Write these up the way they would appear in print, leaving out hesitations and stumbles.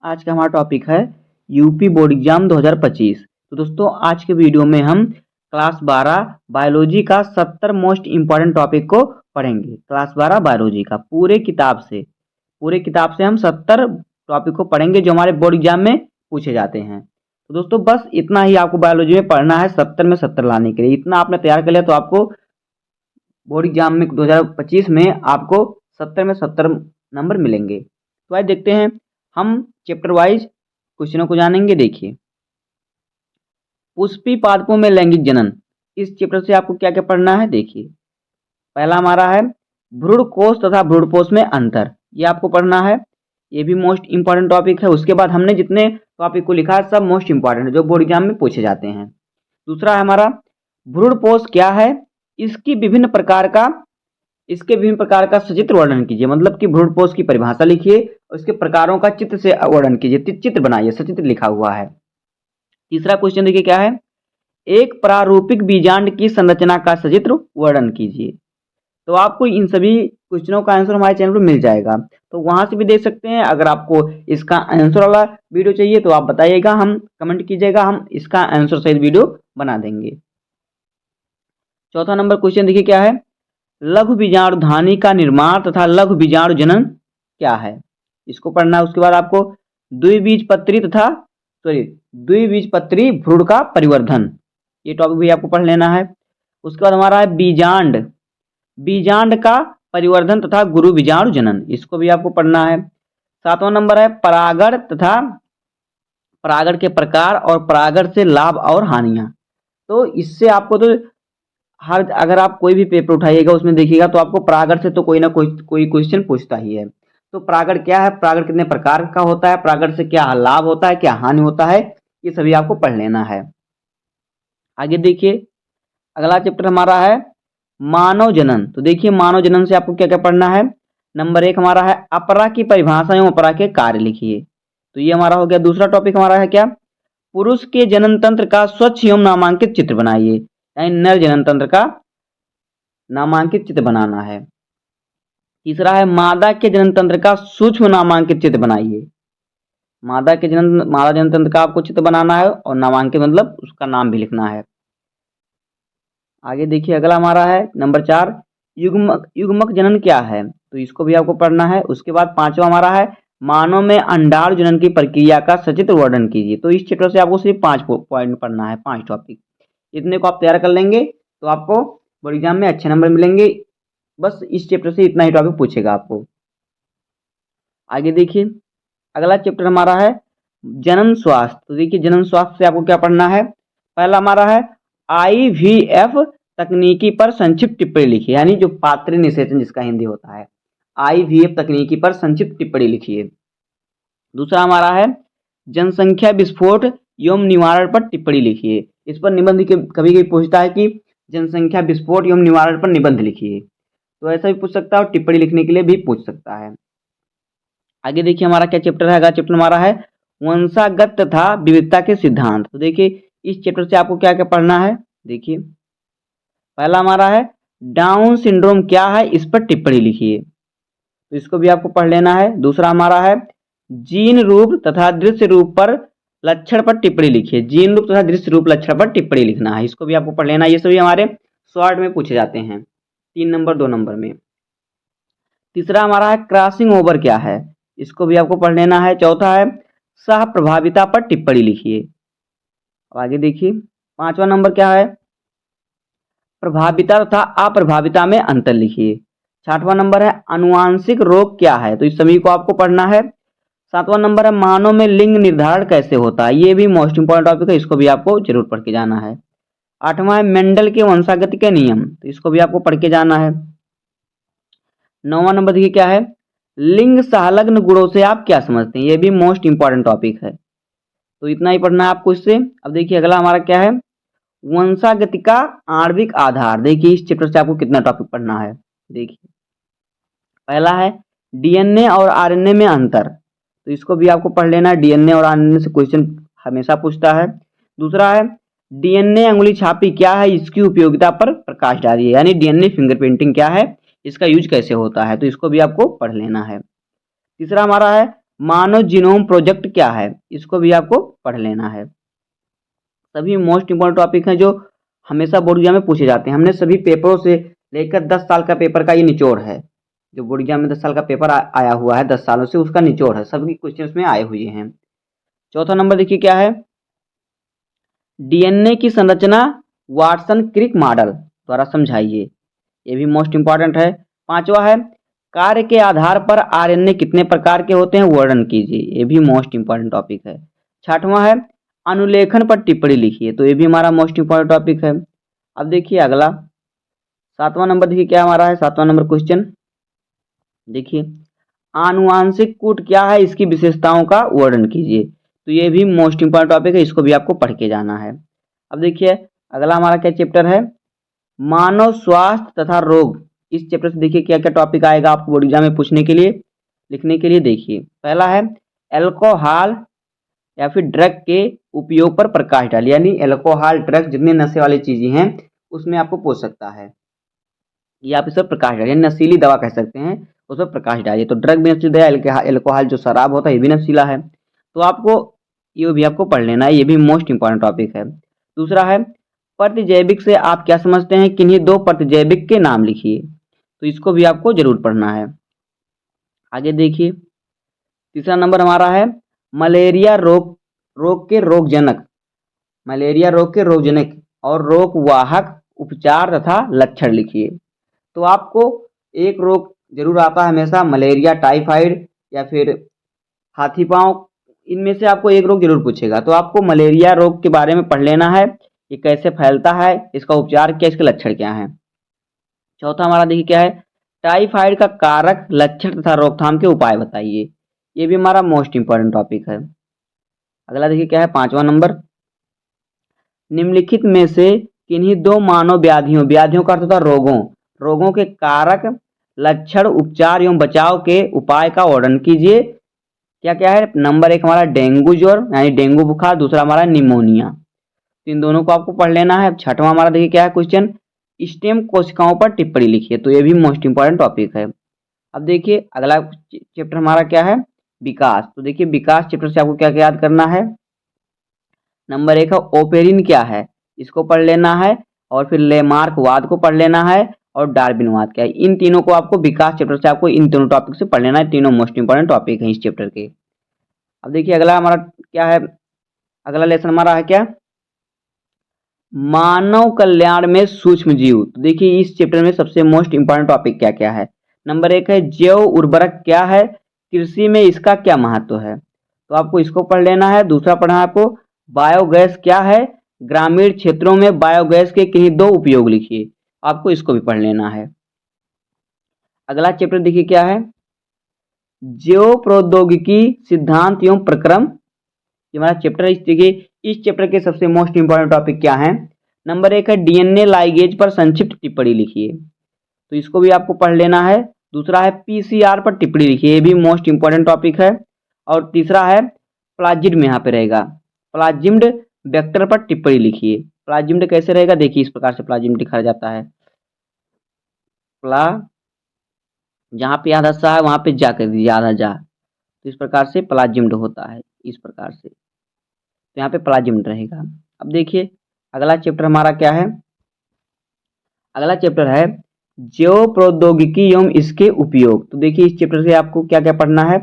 आज का हमारा टॉपिक है यूपी बोर्ड एग्जाम 2025। तो दोस्तों आज के वीडियो में हम क्लास 12 बायोलॉजी का 70 मोस्ट इम्पॉर्टेंट टॉपिक को पढ़ेंगे। क्लास 12 बायोलॉजी का पूरे किताब से हम 70 टॉपिक को पढ़ेंगे जो हमारे बोर्ड एग्जाम में पूछे जाते हैं। तो दोस्तों बस इतना ही आपको बायोलॉजी में पढ़ना है, 70 में 70 लाने के लिए इतना आपने तैयार कर लिया तो आपको बोर्ड एग्जाम में 2025 में आपको 70 में 70 नंबर मिलेंगे। तो आइए देखते हैं, हम चैप्टर वाइज क्वेश्चनों को जानेंगे। देखिए, पुष्पी पादपों में लैंगिक जनन, इस चैप्टर से आपको क्या क्या पढ़ना है। देखिए, पहला हमारा है भ्रूण कोष तथा भ्रूणपोष में अंतर, ये आपको पढ़ना है, ये भी मोस्ट इंपॉर्टेंट टॉपिक है। उसके बाद हमने जितने टॉपिक को लिखा है सब मोस्ट इंपॉर्टेंट है जो बोर्ड एग्जाम में पूछे जाते हैं। दूसरा है हमारा भ्रूणपोष क्या है, इसके विभिन्न प्रकार का सचित्र वर्णन कीजिए, मतलब कि भ्रूणपोष की परिभाषा लिखिए और इसके प्रकारों का चित्र से वर्णन कीजिए, चित्र बनाइए, सचित्र लिखा हुआ है। तीसरा क्वेश्चन देखिए क्या है, एक प्रारूपिक बीजांड की संरचना का सचित्र वर्णन कीजिए। तो आपको इन सभी क्वेश्चनों का आंसर हमारे चैनल पर मिल जाएगा, तो वहां से भी देख सकते हैं। अगर आपको इसका आंसर वाला वीडियो चाहिए तो आप बताइएगा, हम कमेंट कीजिएगा, हम इसका आंसर सहित वीडियो बना देंगे। चौथा नंबर क्वेश्चन देखिए क्या है, लघु बीजाणुधानी का निर्माण तथा लघु बीजाणु जनन क्या है, इसको पढ़ना है। उसके बाद बीजपत्री भ्रूण का परिवर्धन, ये टॉपिक भी आपको पढ़ लेना है। उसके बाद हमारा है बीजांड का परिवर्धन तथा गुरु बीजाणु जनन, इसको भी आपको पढ़ना है। सातवां नंबर है परागण के प्रकार और परागण से लाभ और हानियां। तो इससे आपको तो अगर आप कोई भी पेपर उठाइएगा उसमें देखिएगा तो आपको परागण से तो कोई ना कोई क्वेश्चन पूछता ही है। तो परागण क्या है, परागण कितने प्रकार का होता है, परागण से क्या लाभ होता है, क्या हानि होता है, ये सभी आपको पढ़ लेना है। आगे देखिए, अगला चैप्टर हमारा है मानव जनन। तो देखिए, मानव जनन से आपको क्या क्या पढ़ना है। नंबर 1 हमारा है अपरा की परिभाषा एवं अपरा के कार्य लिखिए, तो ये हमारा हो गया। दूसरा टॉपिक हमारा है क्या, पुरुष के जनन तंत्र का स्वच्छ एवं नामांकित चित्र बनाइए, यानी नर जनन तंत्र का नामांकित चित्र बनाना है। तीसरा है मादा के जनन तंत्र का सूक्ष्म नामांकित चित्र बनाइए, मादा जनन तंत्र का आपको चित्र बनाना है और नामांकित मतलब उसका नाम भी लिखना है। आगे देखिए, अगला हमारा है नंबर 4 युग्मक जनन क्या है, तो इसको भी आपको पढ़ना है। उसके बाद 5वां हमारा है मानव में अंडाणु जनन की प्रक्रिया का सचित्र वर्णन कीजिए। तो इस चैप्टर से आपको सिर्फ 5 पॉइंट पढ़ना है, 5 टॉपिक, इतने को आप तैयार कर लेंगे तो आपको बोर्ड एग्जाम में अच्छे नंबर मिलेंगे। बस इस चैप्टर से इतना ही टॉपिक पूछेगा आपको। आगे देखिए, अगला चैप्टर हमारा है जनन स्वास्थ्य। तो देखिए, जनन स्वास्थ्य से आपको क्या पढ़ना है। पहला हमारा है IVF तकनीकी पर संक्षिप्त टिप्पणी लिखिए, यानी जो पात्र निषेचन जिसका हिंदी होता है, IVF तकनीकी पर संक्षिप्त टिप्पणी लिखिए। दूसरा हमारा है जनसंख्या विस्फोट एवं निवारण पर टिप्पणी लिखिए, इस पर निबंध कभी पूछता है कि जनसंख्या विस्फोट एवं निवारण पर निबंध लिखिए, तो ऐसा भी पूछ सकता है और टिप्पणी लिखने के लिए भी पूछ सकता है। आगे देखिए, हमारा क्या चैप्टर है, अगला चैप्टर हमारा है वंशागत तथा विविधता के सिद्धांत। तो देखिए, इस चैप्टर से आपको क्या क्या पढ़ना है। देखिए, पहला हमारा है डाउन सिंड्रोम क्या है, इस पर टिप्पणी लिखिए, तो इसको भी आपको पढ़ लेना है। दूसरा हमारा है जीन रूप तथा दृश्य रूप पर लक्षण पर टिप्पणी लिखिए, जीन रूप तथा दृश्य रूप लक्षण पर टिप्पणी लिखना है, इसको भी आपको पढ़ लेना है। ये सभी हमारे शॉर्ट में पूछे जाते हैं, 3 नंबर 2 नंबर में। तीसरा हमारा है क्रॉसिंग ओवर क्या है, इसको भी आपको पढ़ लेना है। चौथा है सह प्रभाविता पर टिप्पणी लिखिए। आगे देखिए, 5वां नंबर क्या है, प्रभाविता तथा अप्रभाविता में अंतर लिखिए। 6वां नंबर है आनुवांशिक रोग क्या है, तो इस सभी को आपको पढ़ना है। 7वां नंबर है मानव में लिंग निर्धारण कैसे होता है, ये भी मोस्ट इंपॉर्टेंट टॉपिक है, इसको भी आपको जरूर पढ़ के जाना है। 8वां है मेंडल के वंशागति के नियम, तो इसको भी आपको पढ़ के जाना है। 9वां नंबर देखिए क्या है, लिंग संलग्न गुणों से आप क्या समझते हैं, ये भी मोस्ट इंपॉर्टेंट टॉपिक है, तो इतना ही पढ़ना है आपको इससे। अब देखिए, अगला हमारा क्या है वंशागति का आणविक आधार। देखिए, इस चैप्टर से आपको कितना टॉपिक पढ़ना है। देखिए, पहला है DNA और RNA में अंतर, तो इसको भी आपको पढ़ लेना है, DNA और RNA से क्वेश्चन हमेशा पूछता है। दूसरा है DNA अंगुली छापी क्या है, इसकी उपयोगिता पर प्रकाश डालिए, यानी DNA फिंगरप्रिंटिंग क्या है, इसका यूज कैसे होता है, तो इसको भी आपको पढ़ लेना है। तीसरा हमारा है मानव जीनोम प्रोजेक्ट क्या है, इसको भी आपको पढ़ लेना है। सभी मोस्ट इंपॉर्टेंट टॉपिक हैं जो हमेशा बोर्ड एग्जाम में पूछे जाते हैं। हमने सभी पेपरों से लेकर 10 साल का पेपर का ये निचोड़ है, जो बोर्ड एग्जाम में 10 साल का पेपर आया हुआ है 10 सालों से, उसका निचोड़ है, सभी क्वेश्चन उसमें आए हुए हैं। चौथा नंबर देखिए क्या है, डीएनए की संरचना वाटसन क्रिक मॉडल द्वारा समझाइए, ये भी मोस्ट इंपॉर्टेंट है। पांचवा है, कार्य के आधार पर आरएनए कितने प्रकार के होते हैं वर्णन कीजिए, ये भी मोस्ट इंपॉर्टेंट टॉपिक है। छठवां है, अनुलेखन पर टिप्पणी लिखिए, तो ये भी हमारा मोस्ट इंपॉर्टेंट टॉपिक है। अब देखिए अगला सातवां नंबर, देखिए क्या हमारा है सातवां नंबर क्वेश्चन, देखिए आनुवांशिक कूट क्या है, इसकी विशेषताओं का वर्णन कीजिए, तो ये भी मोस्ट इंपॉर्टेंट टॉपिक है, इसको भी आपको पढ़ के जाना है। अब देखिए अगला हमारा क्या चैप्टर है, मानव स्वास्थ्य तथा रोग। इस चैप्टर से देखिए क्या क्या टॉपिक आएगा आपको बोर्ड एग्जाम में पूछने के लिए, लिखने के लिए। देखिए पहला है एल्कोहल या फिर ड्रग के उपयोग पर प्रकाश डालिए, यानी एल्कोहल ड्रग जितने नशे वाली चीजें हैं उसमें आपको पूछ सकता है, ये आप इस पर प्रकाश डालिए, नशीली दवा कह सकते हैं, उस पर प्रकाश डालिए। तो ड्रग भी नशीला है, एल्कोहल जो शराब होता है ये भी नशीला है, तो आपको ये भी आपको पढ़ लेना है, ये भी मोस्ट इंपॉर्टेंट टॉपिक है। दूसरा है प्रतिजैविक से आप क्या समझते हैं, किन्हीं दो प्रतिजैविक के नाम लिखिए, तो इसको भी आपको जरूर पढ़ना है। आगे देखिए तीसरा नंबर हमारा है मलेरिया रोग रोग के रोगजनक, मलेरिया रोग के रोगजनक और रोग वाहक उपचार तथा लक्षण लिखिए। तो आपको एक रोग जरूर आता है हमेशा, मलेरिया, टाइफाइड या फिर हाथी पांव, इनमें से आपको एक रोग जरूर पूछेगा, तो आपको मलेरिया रोग के बारे में पढ़ लेना है, ये कैसे फैलता है, इसका उपचार क्या, इसके लक्षण क्या हैं। चौथा हमारा देखिए क्या है, टाइफाइड का कारक, लक्षण तथा रोकथाम के उपाय बताइए, ये भी हमारा मोस्ट इंपॉर्टेंट टॉपिक है। अगला देखिए क्या है पांचवा नंबर, निम्नलिखित में से किन्हीं दो मानव व्याधियों, व्याधियों का अर्थ होता है रोगों, रोगों के कारक, लक्षण, उपचार एवं बचाव के उपाय का वर्णन कीजिए। क्या क्या है, नंबर एक हमारा डेंगू ज्वर यानी डेंगू बुखार, दूसरा हमारा निमोनिया, इन दोनों को आपको पढ़ लेना है। छठवां हमारा देखिए क्या है क्वेश्चन, स्टेम कोशिकाओं पर टिप्पणी लिखिए, तो ये भी मोस्ट इंपॉर्टेंट टॉपिक है। अब देखिए अगला चैप्टर हमारा क्या है, विकास। तो देखिए विकास चैप्टर से आपको क्या क्या याद करना है, नंबर एक है ओपेरिन क्या है, इसको पढ़ लेना है, और फिर लेमार्कवाद को पढ़ लेना है, और डार्विनवाद क्या है, इन तीनों को आपको विकास चैप्टर से आपको इन तीनों टॉपिक से पढ़ लेना है, तीनों मोस्ट इंपॉर्टेंट टॉपिक हैं इस चैप्टर के। अब देखिए अगला हमारा क्या है, अगला लेसन हमारा है क्या, मानव कल्याण में सूक्ष्म जीव। तो देखिए इस चैप्टर में सबसे मोस्ट इंपॉर्टेंट टॉपिक क्या क्या है, नंबर एक है जैव उर्वरक क्या है, कृषि में इसका क्या महत्व है, तो आपको इसको पढ़ लेना है। दूसरा पढ़ना है आपको बायोगैस क्या है, ग्रामीण क्षेत्रों में बायोगैस के किन्हीं दो उपयोग लिखिए, आपको इसको भी पढ़ लेना है। अगला चैप्टर देखिए क्या है, जैव प्रौद्योगिकी सिद्धांत एवं प्रक्रम, ये हमारा चैप्टर है। देखिए इस चैप्टर के सबसे मोस्ट इंपॉर्टेंट टॉपिक क्या है, नंबर एक है डीएनए लाइगेज पर संक्षिप्त टिप्पणी लिखिए, तो इसको भी आपको पढ़ लेना है। दूसरा है पीसीआर पर टिप्पणी लिखिए, ये भी मोस्ट इंपॉर्टेंट टॉपिक है। और तीसरा है प्लाजिड में यहाँ पे रहेगा, प्लाजिम्ड वेक्टर पर टिप्पणी लिखिए, प्लाजिम्ड कैसे रहेगा, देखिए इस प्रकार से प्लाजिम्ड लिखा जाता है, प्ला जहाँ पे आधा सा है वहां पे जा कर दीजिए, आधा जा, तो इस प्रकार से प्लाजिम्ड होता है, इस प्रकार से, तो यहाँ पे प्लाजिम्ड रहेगा। अब देखिए अगला चैप्टर हमारा क्या है, अगला चैप्टर है जैव प्रौद्योगिकी एवं इसके उपयोग। तो देखिए इस चैप्टर से आपको क्या क्या पढ़ना है,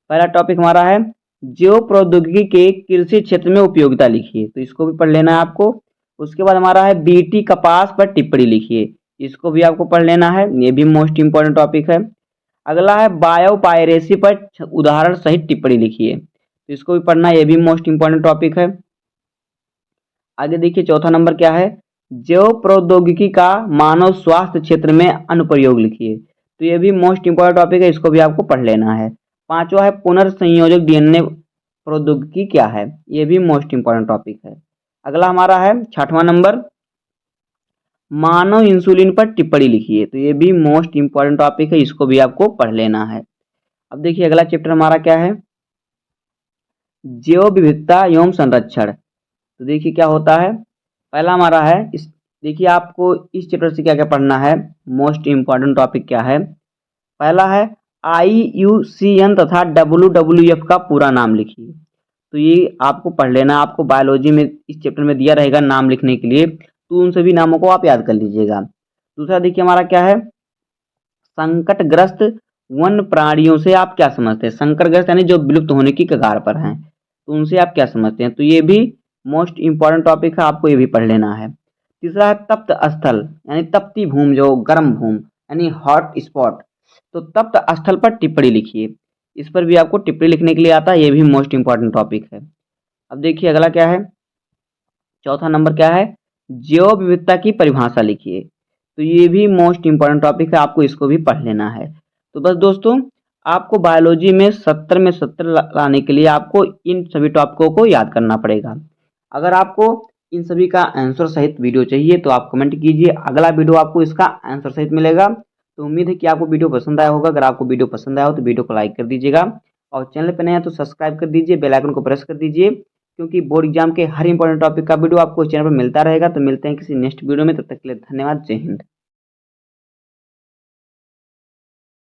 पहला टॉपिक हमारा है जैव प्रौद्योगिकी के कृषि क्षेत्र में उपयोगिता लिखिए, तो इसको भी पढ़ लेना है आपको। उसके बाद हमारा है बीटी कपास पर टिप्पणी लिखिए, इसको भी आपको पढ़ लेना है, ये भी मोस्ट इंपॉर्टेंट टॉपिक है। अगला है बायो पायरेसी पर उदाहरण सहित टिप्पणी लिखिए, तो इसको भी पढ़ना, ये भी मोस्ट इंपॉर्टेंट टॉपिक है। आगे देखिए चौथा नंबर क्या है, जैव प्रौद्योगिकी का मानव स्वास्थ्य क्षेत्र में अनुप्रयोग लिखिए, तो ये भी मोस्ट इंपॉर्टेंट टॉपिक है, इसको भी आपको पढ़ लेना है। पांचवा है पुनर्संयोजक डीएनए प्रौद्योगिकी क्या है, ये भी मोस्ट इंपॉर्टेंट टॉपिक है। अगला हमारा है छठवां नंबर मानव इंसुलिन पर टिप्पणी लिखिए, तो ये भी मोस्ट इंपॉर्टेंट टॉपिक है, इसको भी आपको पढ़ लेना है। अब देखिए अगला चैप्टर हमारा क्या है, जैव विविधता एवं संरक्षण। तो देखिए क्या होता है, पहला हमारा है इस, देखिए आपको इस चैप्टर से क्या क्या पढ़ना है, मोस्ट इंपॉर्टेंट टॉपिक क्या है, पहला है IUCN तथा WWF का पूरा नाम लिखिए। तो ये आपको पढ़ लेना, आपको बायोलॉजी में इस चैप्टर में दिया रहेगा नाम लिखने के लिए, तो उन सभी नामों को आप याद कर लीजिएगा। दूसरा देखिए हमारा क्या है, संकटग्रस्त वन प्राणियों से आप क्या समझते हैं? संकटग्रस्त यानी जो विलुप्त होने की कगार पर हैं, तो उनसे आप क्या समझते हैं? तो ये भी मोस्ट इंपॉर्टेंट टॉपिक है, आपको ये भी पढ़ लेना है। तीसरा है तप्त स्थल यानी तप्ती भूमि, जो गर्म भूमि यानी हॉट स्पॉट। तो तप्त स्थल पर टिप्पणी लिखिए, इस पर भी आपको टिप्पणी लिखने के लिए आता है, ये भी मोस्ट इंपॉर्टेंट टॉपिक है। अब देखिए अगला क्या है, चौथा नंबर क्या है, जैव विविधता की परिभाषा लिखिए। तो ये भी मोस्ट इंपॉर्टेंट टॉपिक है, आपको इसको भी पढ़ लेना है। तो बस दोस्तों, आपको बायोलॉजी में 70 में 70 लाने के लिए आपको इन सभी टॉपिकों को याद करना पड़ेगा। अगर आपको इन सभी का आंसर सहित वीडियो चाहिए तो आप कमेंट कीजिए, अगला वीडियो आपको इसका आंसर सहित मिलेगा। तो उम्मीद है कि आपको वीडियो पसंद आया होगा। अगर आपको वीडियो पसंद आया हो तो वीडियो को लाइक कर दीजिएगा, और चैनल पर नए हैं तो सब्सक्राइब कर दीजिए, बेल आइकन को प्रेस कर दीजिए, क्योंकि बोर्ड एग्जाम के हर इंपॉर्टेंट टॉपिक का वीडियो आपको इस चैनल पर मिलता रहेगा। तो मिलते हैं किसी नेक्स्ट वीडियो में, तब तक के लिए धन्यवाद, जय हिंद।